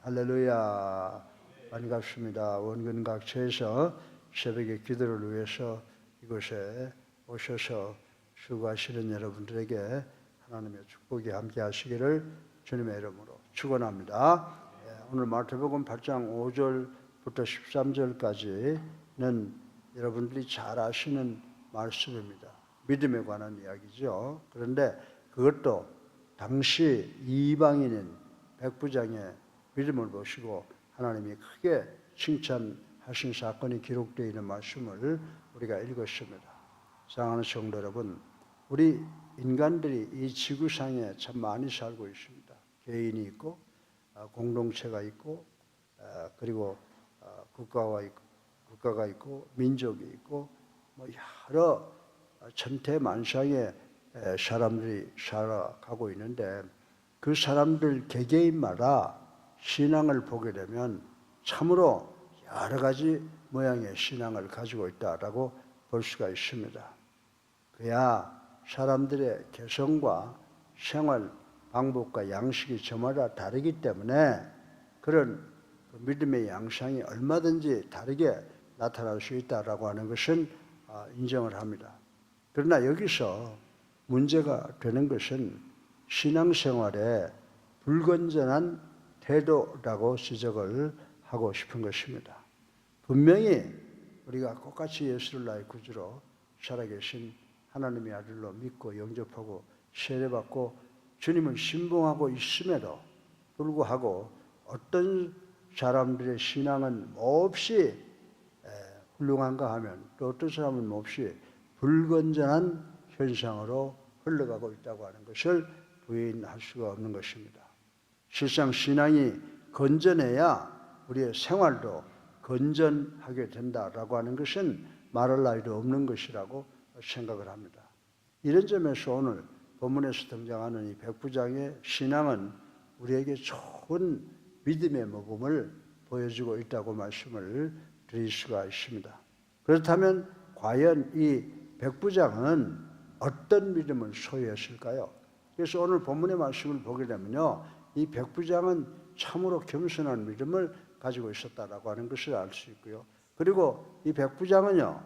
할렐루야. 반갑습니다. 원근 각처에서 새벽의 기도를 위해서 이곳에 오셔서 수고하시는 여러분들에게 하나님의 축복이 함께 하시기를 주님의 이름으로 축원합니다. 오늘 마태복음 8장 5절부터 13절까지는 여러분들이 잘 아시는 말씀입니다. 믿음에 관한 이야기죠. 그런데 그것도 당시 이방인인 백부장의 믿음을 보시고 하나님이 크게 칭찬하신 사건이 기록되어 있는 말씀을 우리가 읽었습니다. 사랑하는 성도 여러분, 우리 인간들이 이 지구상에 참 많이 살고 있습니다. 개인이 있고 공동체가 있고 그리고 국가가 있고 민족이 있고 뭐 여러 천태만상의 사람들이 살아가고 있는데 그 사람들 개개인마다 신앙을 보게 되면 참으로 여러 가지 모양의 신앙을 가지고 있다라고 볼 수가 있습니다. 그야 사람들의 개성과 생활 방법과 양식이 저마다 다르기 때문에 그런 믿음의 양상이 얼마든지 다르게 나타날 수 있다라고 하는 것은 인정을 합니다. 그러나 여기서 문제가 되는 것은 신앙생활에 불건전한 태도라고 지적을 하고 싶은 것입니다. 분명히 우리가 똑같이 예수를 나의 구주로 살아계신 하나님의 아들로 믿고 영접하고 세례받고 주님을 신봉하고 있음에도 불구하고 어떤 사람들의 신앙은 몹시 훌륭한가 하면 또 어떤 사람은 몹시 불건전한 현상으로 흘러가고 있다고 하는 것을 부인할 수가 없는 것입니다. 실상 신앙이 건전해야 우리의 생활도 건전하게 된다라고 하는 것은 말할 나위도 없는 것이라고 생각을 합니다. 이런 점에서 오늘 본문에서 등장하는 이 백부장의 신앙은 우리에게 좋은 믿음의 모범을 보여주고 있다고 말씀을 드릴 수가 있습니다. 그렇다면 과연 이 백부장은 어떤 믿음을 소유했을까요? 그래서 오늘 본문의 말씀을 보게 되면요, 이 백부장은 참으로 겸손한 믿음을 가지고 있었다라고 하는 것을 알 수 있고요. 그리고 이 백부장은요,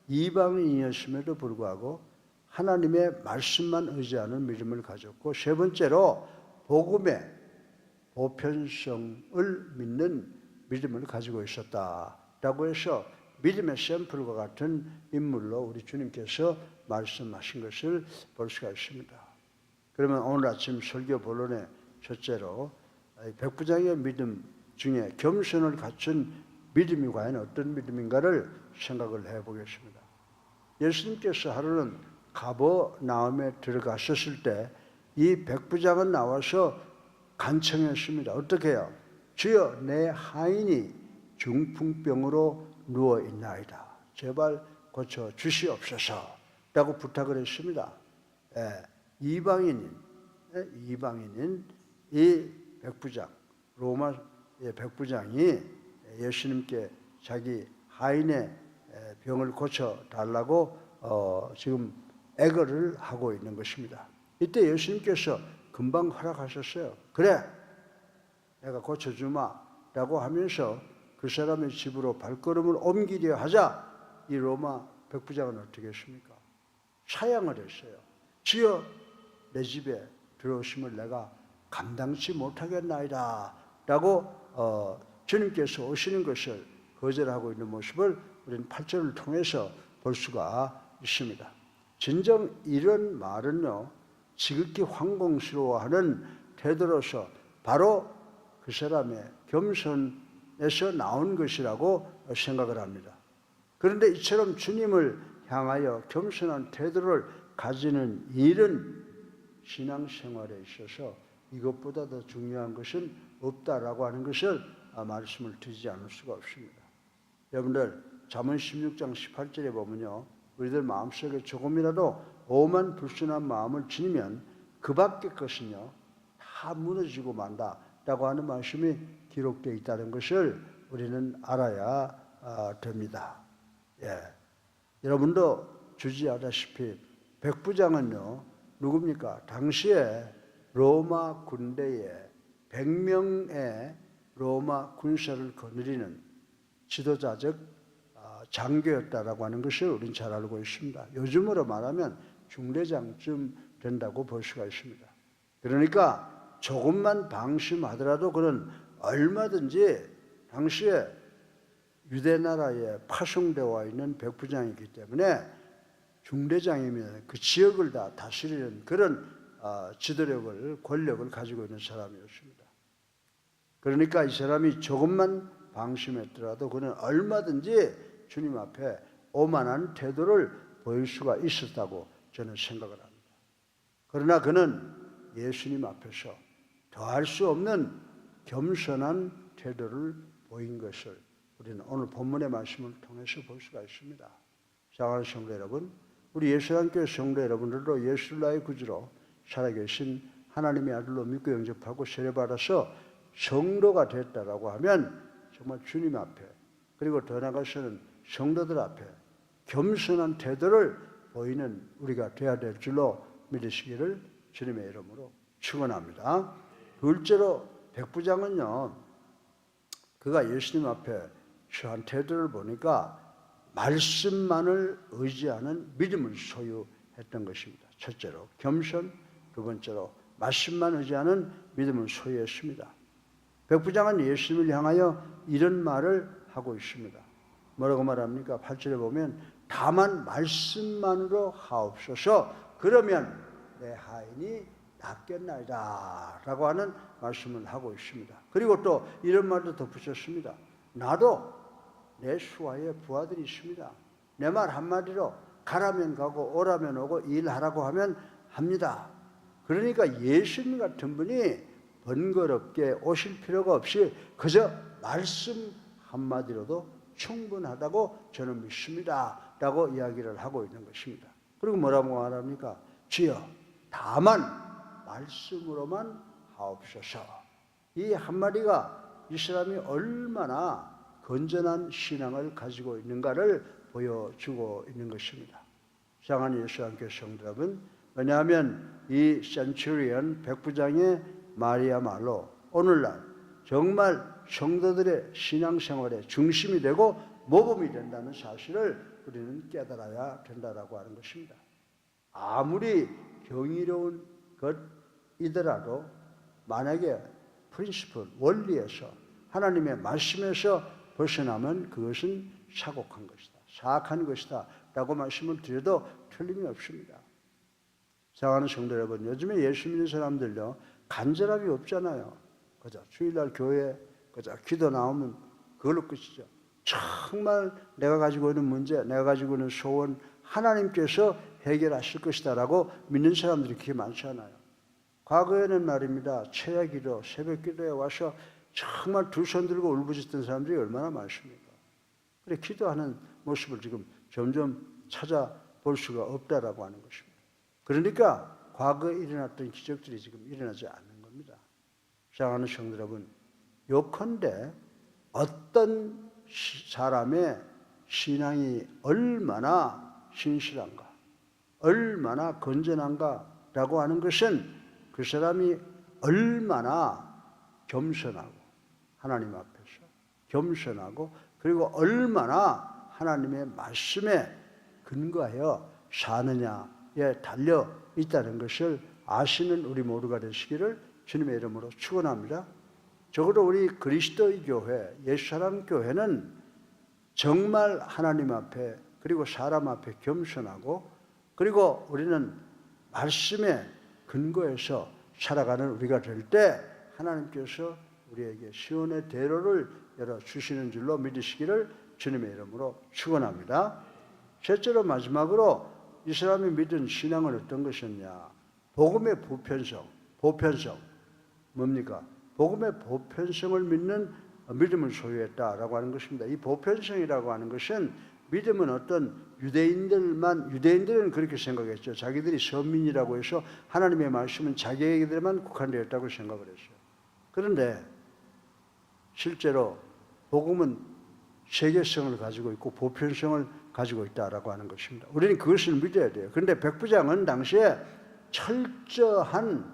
이방인이었음에도 불구하고 하나님의 말씀만 의지하는 믿음을 가졌고, 세 번째로 복음의 보편성을 믿는 믿음을 가지고 있었다라고 해서 믿음의 샘플과 같은 인물로 우리 주님께서 말씀하신 것을 볼 수가 있습니다. 그러면 오늘 아침 설교 본론의 첫째로 백부장의 믿음 중에 겸손을 갖춘 믿음이 과연 어떤 믿음인가를 생각을 해보겠습니다. 예수님께서 하루는 가버나움에 들어가셨을 때 이 백부장은 나와서 간청했습니다. 어떻게 해요? 주여, 내 하인이 중풍병으로 누워있나이다. 제발 고쳐 주시옵소서 라고 부탁을 했습니다. 이방인인 이 백부장, 로마의 백부장이 예수님께 자기 하인의 병을 고쳐달라고 지금 애걸을 하고 있는 것입니다. 이때 예수님께서 금방 허락하셨어요. 그래, 내가 고쳐주마 라고 하면서 그 사람의 집으로 발걸음을 옮기려 하자 이 로마 백부장은 어떻게 했습니까? 사양을 했어요. 주여, 내 집에 들어오심을 내가 감당치 못하겠나이다 라고 주님께서 오시는 것을 거절하고 있는 모습을 우리는 8절을 통해서 볼 수가 있습니다. 진정 이런 말은요, 지극히 황공스러워하는 태도로서 바로 그 사람의 겸손에서 나온 것이라고 생각을 합니다. 그런데 이처럼 주님을 향하여 겸손한 태도를 가지는 일은 신앙생활에 있어서 이것보다 더 중요한 것은 없다라고 하는 것을 말씀을 드리지 않을 수가 없습니다. 여러분들 잠언 16장 18절에 보면요, 우리들 마음속에 조금이라도 오만 불순한 마음을 지니면 그 밖의 것은요 다 무너지고 만다라고 하는 말씀이 기록되어 있다는 것을 우리는 알아야 됩니다. 여러분도 주지하다시피 백부장은요 누굽니까? 당시에 로마 군대에 100명의 로마 군사를 거느리는 지도자적 장교였다라고 하는 것을 우리는 잘 알고 있습니다. 요즘으로 말하면 중대장쯤 된다고 볼 수가 있습니다. 그러니까 조금만 방심하더라도 그는 얼마든지 당시에 유대 나라에 파송되어 있는 백부장이기 때문에 중대장이면 그 지역을 다 다스리는 그런 지도력을, 권력을 가지고 있는 사람이었습니다. 그러니까 이 사람이 조금만 방심했더라도 그는 얼마든지 주님 앞에 오만한 태도를 보일 수가 있었다고 저는 생각을 합니다. 그러나 그는 예수님 앞에서 더할 수 없는 겸손한 태도를 보인 것을 우리는 오늘 본문의 말씀을 통해서 볼 수가 있습니다. 사랑하는 성도 여러분, 우리 예수님교회 성도 여러분들도 예수를 나의 구주로 살아계신 하나님의 아들로 믿고 영접하고 세례받아서 성도가 됐다라고 하면 정말 주님 앞에, 그리고 더 나아가서는 성도들 앞에 겸손한 태도를 보이는 우리가 되어야 될 줄로 믿으시기를 주님의 이름으로 축원합니다. 둘째로 백부장은요, 그가 예수님 앞에 처한 태도를 보니까 말씀만을 의지하는 믿음을 소유했던 것입니다. 첫째로 겸손, 두 번째로 말씀만 의지하는 믿음을 소유했습니다. 백부장은 예수님을 향하여 이런 말을 하고 있습니다. 뭐라고 말합니까? 8절에 보면 다만 말씀만으로 하옵소서, 그러면 내 하인이 낫겠나이다 라고 하는 말씀을 하고 있습니다. 그리고 또 이런 말도 덧붙였습니다. 나도 내 수하에 부하들이 있습니다. 내 말 한마디로 가라면 가고 오라면 오고 일하라고 하면 합니다. 그러니까 예수님 같은 분이 번거롭게 오실 필요가 없이 그저 말씀 한마디로도 충분하다고 저는 믿습니다 라고 이야기를 하고 있는 것입니다. 그리고 뭐라고 말합니까? 주여 다만 말씀으로만 하옵소서. 이 한마디가 이 사람이 얼마나 건전한 신앙을 가지고 있는가를 보여주고 있는 것입니다. 사랑하는 예수님께 성도 여러분, 왜냐하면 이 센츄리언 백부장의 말이야말로 오늘날 정말 성도들의 신앙생활의 중심이 되고 모범이 된다는 사실을 우리는 깨달아야 된다라고 하는 것입니다. 아무리 경이로운 것이더라도 만약에 프린시플, 원리에서 하나님의 말씀에서 벗어나면 그것은 사곡한 것이다, 사악한 것이다 라고 말씀을 드려도 틀림이 없습니다. 사랑하는 성도 여러분, 요즘에 예수 믿는 사람들요 간절함이 없잖아요. 그죠? 주일날 교회 그죠? 기도 나오면 그걸로 끝이죠. 정말 내가 가지고 있는 문제, 내가 가지고 있는 소원 하나님께서 해결하실 것이다 라고 믿는 사람들이 그렇게 많잖아요. 과거에는 말입니다, 철야기도, 새벽기도에 와서 정말 두 손 들고 울부짖던 사람들이 얼마나 많습니까? 그래 기도하는 모습을 지금 점점 찾아볼 수가 없다라고 하는 것입니다. 그러니까 과거에 일어났던 기적들이 지금 일어나지 않는 겁니다. 사랑하는 성도 여러분, 요컨대 어떤 사람의 신앙이 얼마나 신실한가, 얼마나 건전한가라고 하는 것은 그 사람이 얼마나 겸손하고 하나님 앞에서 겸손하고 그리고 얼마나 하나님의 말씀에 근거하여 사느냐에 달려 있다는 것을 아시는 우리 모두가 되시기를 주님의 이름으로 축원합니다. 적어도 우리 그리스도의 교회, 예수사랑 교회는 정말 하나님 앞에 그리고 사람 앞에 겸손하고 그리고 우리는 말씀에 근거해서 살아가는 우리가 될 때 하나님께서 우리에게 시온의 대로를 열어주시는 줄로 믿으시기를 주님의 이름으로 축원합니다. 셋째로 마지막으로 이 사람이 믿은 신앙은 어떤 것이었냐? 복음의 보편성 뭡니까? 복음의 보편성을 믿는 믿음을 소유했다라고 하는 것입니다. 이 보편성이라고 하는 것은 믿음은 어떤 유대인들은 그렇게 생각했죠. 자기들이 선민이라고 해서 하나님의 말씀은 자기에게만 국한되어 있다고 생각을 했어요. 그런데 실제로 복음은 세계성을 가지고 있고 보편성을 가지고 있다라고 하는 것입니다. 우리는 그것을 믿어야 돼요. 그런데 백부장은 당시에 철저한,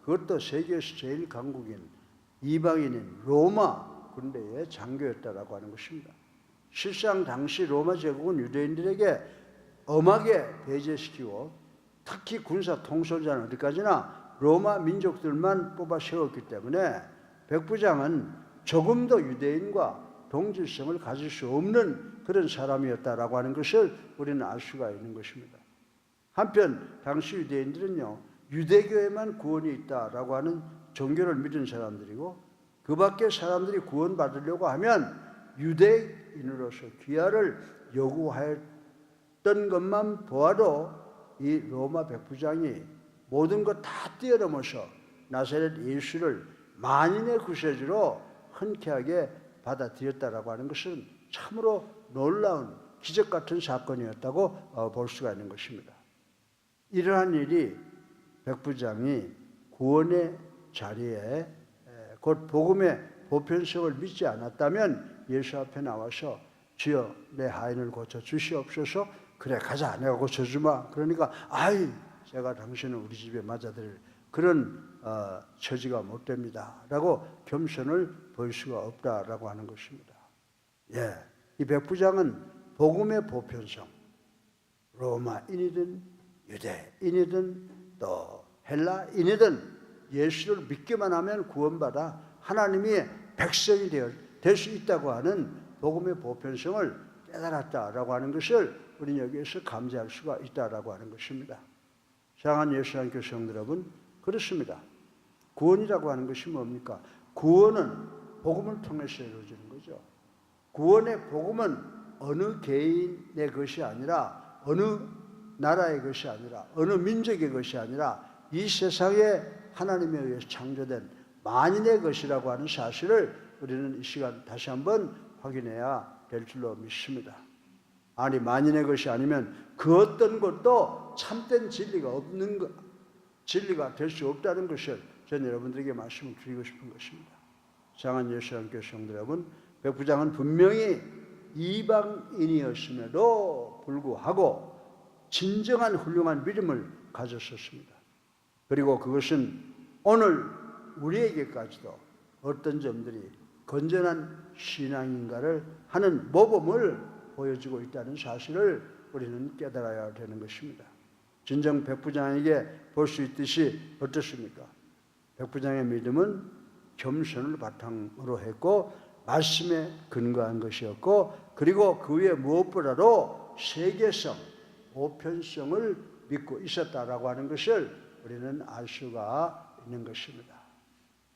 그것도 세계에서 제일 강국인 이방인인 로마 군대의 장교였다라고 하는 것입니다. 실상 당시 로마 제국은 유대인들에게 엄하게 배제시키고 특히 군사 통솔자는 어디까지나 로마 민족들만 뽑아 세웠기 때문에 백부장은 조금 더 유대인과 동질성을 가질 수 없는 그런 사람이었다라고 하는 것을 우리는 알 수가 있는 것입니다. 한편 당시 유대인들은요, 유대교에만 구원이 있다라고 하는 종교를 믿은 사람들이고, 그 밖에 사람들이 구원받으려고 하면 유대인으로서 귀화를 요구하였던 것만 보아도 이 로마 백부장이 모든 것 다 뛰어넘어서 나사렛 예수를 만인의 구세주로 흔쾌하게 받아들였다라고 하는 것은 참으로 놀라운 기적 같은 사건이었다고 볼 수가 있는 것입니다. 이러한 일이 백부장이 구원의 자리에 곧 복음의 보편성을 믿지 않았다면 예수 앞에 나와서 주여 내 하인을 고쳐 주시옵소서. 그래 가자, 내가 고쳐주마. 그러니까 아이 제가 당신을 우리 집에 맞아들일 그런 처지가 못 됩니다 라고 겸손을 보일 수가 없다라고 하는 것입니다. 이 백부장은 복음의 보편성, 로마인이든 유대인이든 또 헬라인이든 예수를 믿기만 하면 구원받아 하나님의 백성이 될 수 있다고 하는 복음의 보편성을 깨달았다라고 하는 것을 우리는 여기에서 감지할 수가 있다라고 하는 것입니다. 사랑하는 예수님께 성도 여러분, 그렇습니다. 구원이라고 하는 것이 뭡니까? 구원은 복음을 통해서 이루어지는 거죠. 구원의 복음은 어느 개인의 것이 아니라, 어느 나라의 것이 아니라, 어느 민족의 것이 아니라 이 세상에 하나님에 의해서 창조된 만인의 것이라고 하는 사실을 우리는 이 시간 다시 한번 확인해야 될 줄로 믿습니다. 아니 만인의 것이 아니면 그 어떤 것도 참된 진리가 없는 것, 진리가 될 수 없다는 것을 저는 여러분들에게 말씀을 드리고 싶은 것입니다. 사랑하는 예수님께 성도 여러분, 백부장은 분명히 이방인이었음에도 불구하고 진정한 훌륭한 믿음을 가졌었습니다. 그리고 그것은 오늘 우리에게까지도 어떤 점들이 건전한 신앙인가를 하는 모범을 보여주고 있다는 사실을 우리는 깨달아야 되는 것입니다. 진정 백부장에게 볼 수 있듯이 어떻습니까? 백부장의 믿음은 겸손을 바탕으로 했고 말씀에 근거한 것이었고, 그리고 그 외에 무엇보다도 세계성, 보편성을 믿고 있었다라고 하는 것을 우리는 알 수가 있는 것입니다.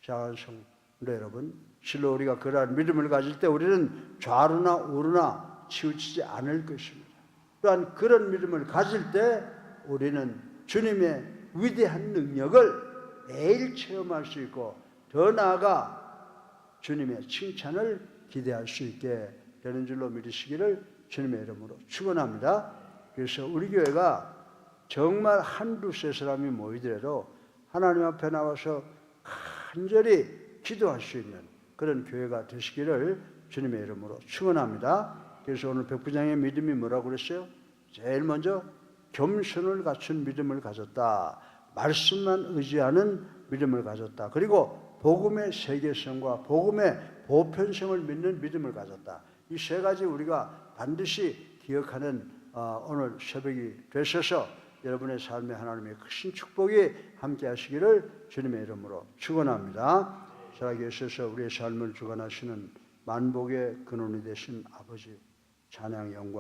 사랑하는 성도 여러분, 실로 우리가 그러한 믿음을 가질 때 우리는 좌로나 우로나 치우치지 않을 것입니다. 또한 그런 믿음을 가질 때 우리는 주님의 위대한 능력을 매일 체험할 수 있고, 더 나아가 주님의 칭찬을 기대할 수 있게 되는 줄로 믿으시기를 주님의 이름으로 축원합니다. 그래서 우리 교회가 정말 한두 세 사람이 모이더라도 하나님 앞에 나와서 간절히 기도할 수 있는 그런 교회가 되시기를 주님의 이름으로 축원합니다. 그래서 오늘 백부장의 믿음이 뭐라고 그랬어요? 제일 먼저 겸손을 갖춘 믿음을 가졌다. 말씀만 의지하는 믿음을 가졌다. 그리고 복음의 세계성과 복음의 보편성을 믿는 믿음을 가졌다. 이 세 가지 우리가 반드시 기억하는 오늘 새벽이 되셔서 여러분의 삶에 하나님의 크신 축복이 함께 하시기를 주님의 이름으로 축원합니다. 살아계셔서 우리의 삶을 주관하시는 만복의 근원이 되신 아버지, 찬양 영광